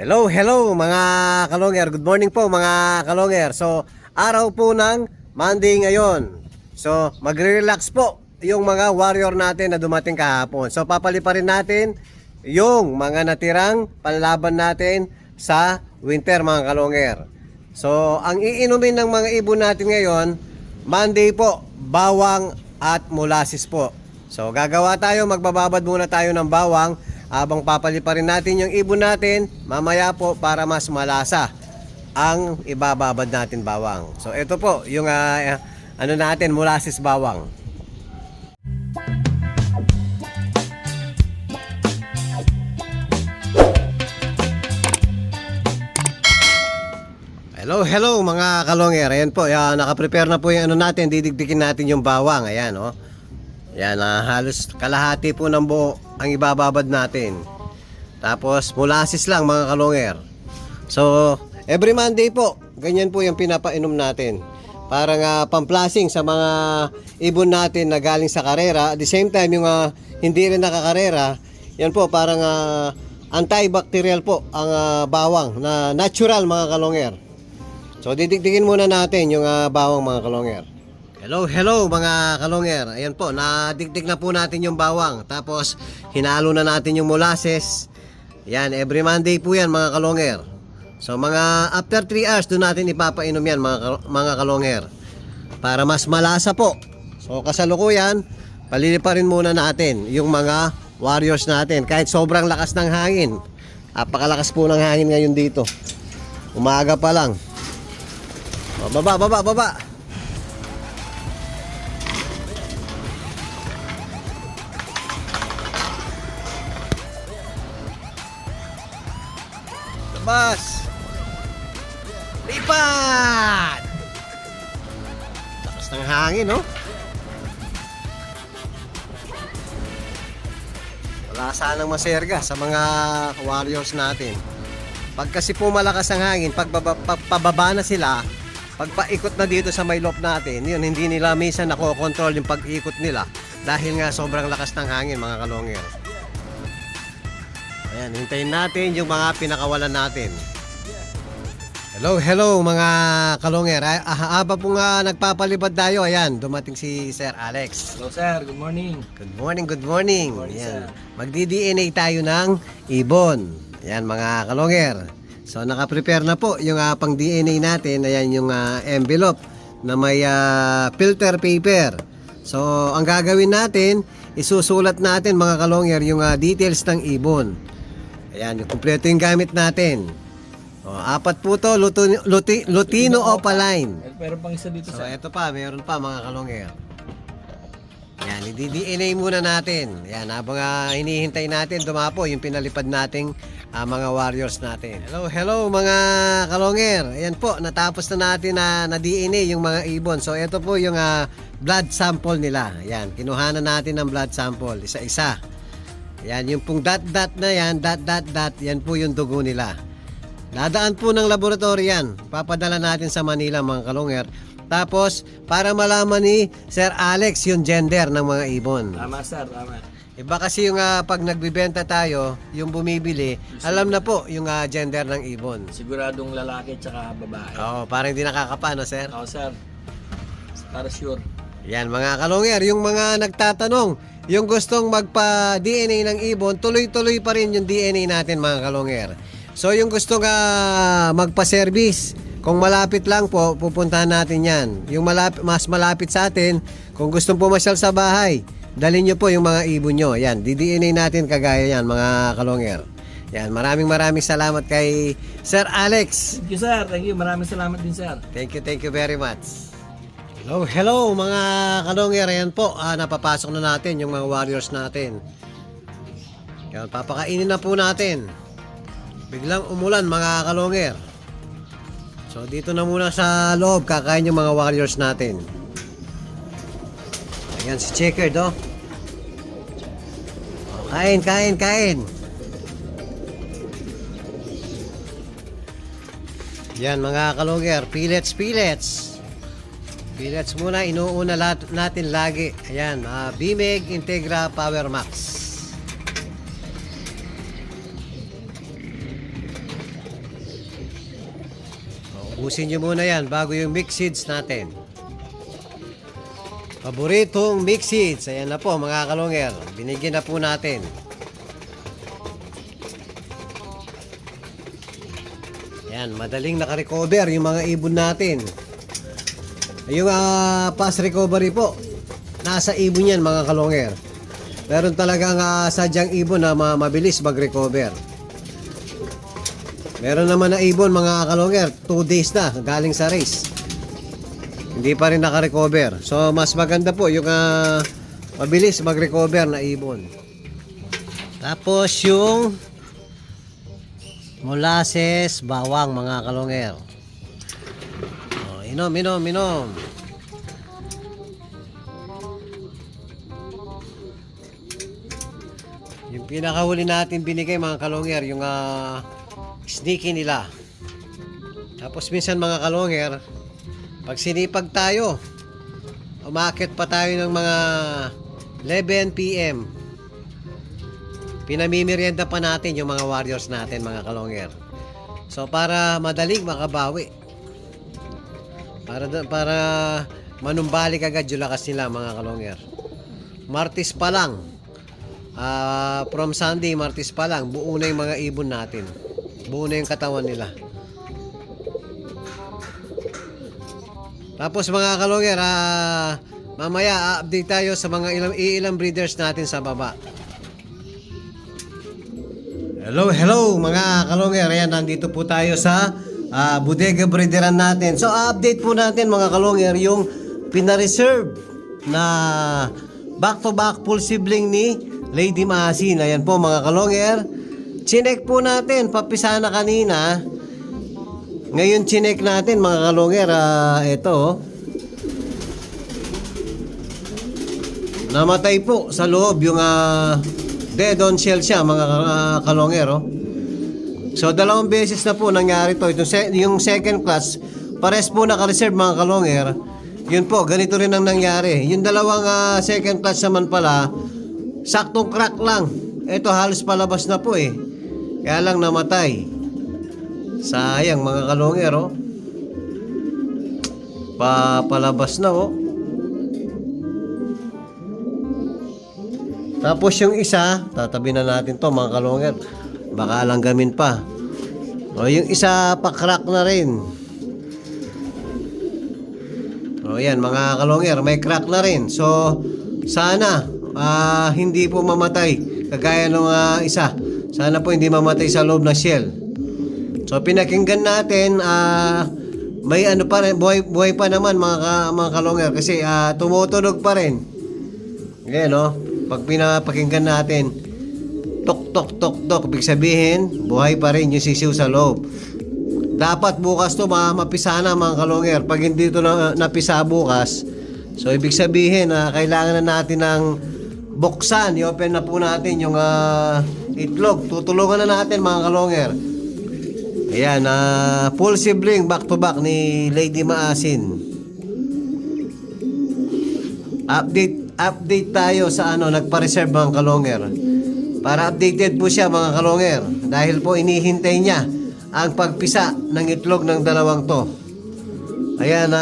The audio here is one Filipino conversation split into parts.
Hello mga kalonger. Good morning po mga kalonger. So, araw po ng Monday ngayon. So, magre-relax po yung mga warrior natin na dumating kahapon. So, papaliparin natin yung mga natirang panlaban natin sa winter mga kalonger. So, ang iinumin ng mga ibon natin ngayon, Monday po, bawang at molasses po. So, gagawa tayo, magbababad muna tayo ng bawang habang papaliparin natin yung ibon natin mamaya po para mas malasa ang ibababad natin bawang. So ito po yung ano natin, molasses bawang. Hello mga kalonger. Ayan po, naka-prepare na po yung ano natin, didikdikin natin yung bawang. Ayan oh. Yan, halos kalahati po ng buo ang ibababad natin. Tapos molasses lang mga kalonger. So every Monday po, ganyan po yung pinapainom natin. Parang pamplasing sa mga ibon natin na galing sa karera. At the same time yung hindi rin nakakarera, yan po parang antibacterial po ang bawang na natural mga kalonger. So didikdikin muna natin yung bawang mga kalonger. Hello mga kalonger. Ayan po, nadikdik na po natin yung bawang. Tapos hinalo na natin yung molasses. Yan, every Monday po yan mga kalonger. So mga after 3 hours doon natin ipapainom yan mga kalonger, para mas malasa po. So kasalukuyan, paliliparin muna natin yung mga warriors natin. Kahit sobrang lakas ng hangin, napakalakas po ng hangin ngayon dito, umaga pa lang. O, baba. Labas! Lipat! Lakas ng hangin, no? Wala sanang maserga sa mga warriors natin. Pag kasi po malakas ang hangin, pababa na sila, pagpaikot na dito sa may loop natin, yun, hindi nila minsan nakokontrol yung pag-ikot nila dahil nga sobrang lakas ng hangin mga kalonger. Ayan, hintayin natin yung mga pinakawalan natin. Hello mga kalonger. Haba po nga nagpapalibad tayo. Ayan, dumating si Sir Alex. Hello sir, good morning. Good morning. Ayan, magdi-DNA tayo ng ibon. Ayan mga kalonger. So naka-prepare na po yung pang DNA natin. Ayan yung envelope na may filter paper. So ang gagawin natin, isusulat natin mga kalonger yung details ng ibon. Ayan, yung kumpleto yung gamit natin. O, 4 po to, Lutino Opaline. Pero pang isa dito So sir. ito pa, meron pa mga kalonger. Ayan, i-DNA muna natin. Ayan, habang hinihintay natin dumapo yung pinalipad nating mga warriors natin. Hello mga kalonger. Ayan po, natapos na natin na DNA yung mga ibon. So ito po yung blood sample nila. Ayan, kinuhanan natin ng blood sample, isa-isa. Ayan, yung pong dot na yan, dot, yan po yung dugo nila. Dadaan po ng laboratory yan. Papadala natin sa Manila mga kalonger. Tapos, para malaman ni Sir Alex yung gender ng mga ibon. Tama sir, tama. Iba kasi yung pag nagbibenta tayo, yung bumibili, alam na po yung gender ng ibon. Siguradong lalaki tsaka babae. Oo, parang hindi nakakapa, no sir? Oo sir. Para sure. Yan mga kalonger, yung mga nagtatanong, yung gustong magpa-DNA ng ibon, tuloy-tuloy pa rin yung DNA natin mga kalonger. So yung gustong magpa-service, kung malapit lang po, pupuntahan natin yan. Yung mas malapit sa atin, kung gustong pumasyal sa bahay, dalhin nyo po yung mga ibon nyo. Yan, di-DNA natin kagaya yan mga kalonger. Yan, maraming salamat kay Sir Alex. Thank you sir, thank you. Maraming salamat din sir. Thank you very much. Hello mga kalonger. Ayan po, napapasok na natin yung mga warriors natin. Yan, papakainin na po natin. Biglang umulan mga kalonger. So dito na muna sa loob, kakain yung mga warriors natin. Ayan si Checkered, oh. Kain. Yan mga kalonger, pellets. Pellets muna, inuuna natin lagi. Ayan, Bimeg Integra Power Max. Ubusin nyo muna yan bago yung mix seeds natin. Paboritong mix seeds. Ayan na po mga kalonger. Binigyan na po natin. Ayan, madaling nakarecover yung mga ibon natin. Yung fast recovery po, nasa ibon yan mga kalonger. Meron talagang sadyang ibon na mabilis mag-recover. Meron naman na ibon mga kalonger, 2 days na galing sa race. Hindi pa rin naka-recover. So mas maganda po yung mabilis mag-recover na ibon. Tapos yung molasses, bawang mga kalonger. Oh, inom. Yung pinakahuli natin binigay mga kalonger, yung sneaky nila. Tapos minsan mga kalonger, pag sinipag tayo, umakit pa tayo ng mga 11 PM. Pinamimerienda pa natin yung mga warriors natin mga kalonger. So para madaling makabawi. Para manumbalik agad yung lakas nila mga kalonger. Martes pa lang. From Sunday, Martes pa lang, buo na yung mga ibon natin. Buo na yung katawan nila. Tapos mga kalonger, mamaya update tayo sa mga ilang breeders natin sa baba. Hello mga kalonger. Ayan, nandito po tayo sa bodega breederan natin. So update po natin mga kalonger yung pina-reserve na back-to-back full sibling ni Lady Maasin. Ayan po mga kalonger. Chinek po natin, papisa na kanina. Ngayon chinek natin mga kalonger, ito. Namatay po sa loob yung dead on shell siya mga kalonger. So 2 beses na po nangyari to. Yung second class, pares po naka-reserve mga kalonger. Yun po, ganito rin ang nangyari. Yung dalawang second class naman pala, saktong crack lang. Ito halos palabas na po eh. Kaya lang namatay. Sayang mga kalonger palabas na Tapos yung isa, tatabi na natin to mga kalonger. Baka langgamin pa. Yung isa pa-crack na rin. Yan mga kalonger, may crack na rin. So sana hindi po mamatay kagaya ng isa. Sana po hindi mamatay sa loob ng shell. So pinakinggan natin, may ano pa rin, buhay pa naman mga kalonger kasi tumutunog pa rin. Ayan pag pinapakinggan natin, tok, ibig sabihin, buhay pa rin yung sisiw sa loob. Dapat bukas to mapisa na mga kalonger. Pag hindi ito napisa bukas, so ibig sabihin kailangan na natin ng buksan. I-open na po natin yung itlog. Tutulungan na natin mga kalonger. Ayan, full sibling back to back ni Lady Maasin. Update tayo sa nagpa-reserve mga kalonger. Para updated po siya mga kalonger. Dahil po inihintay niya ang pagpisa ng itlog ng dalawang to. Ayan,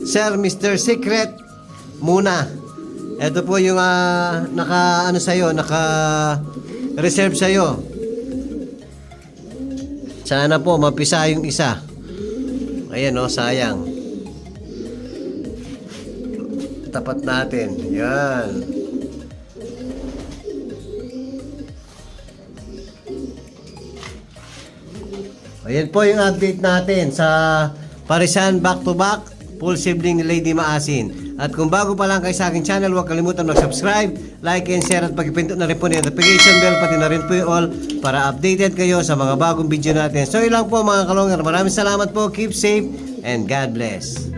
Sir Mr. Secret muna. Ito po yung naka-reserve sa'yo. Sana po mapisa yung isa. Ayan sayang. Tapat natin. Yan. Ayan po yung update natin sa Parisan back to back full sibling ni Lady Maasin. At kung bago pa lang kayo sa aking channel, huwag kalimutan mag-subscribe, like and share at pag-ipindot na rin po yung notification bell, pati na rin po yung all para updated kayo sa mga bagong video natin. So ilang po mga kalonger. Maraming salamat po. Keep safe and God bless.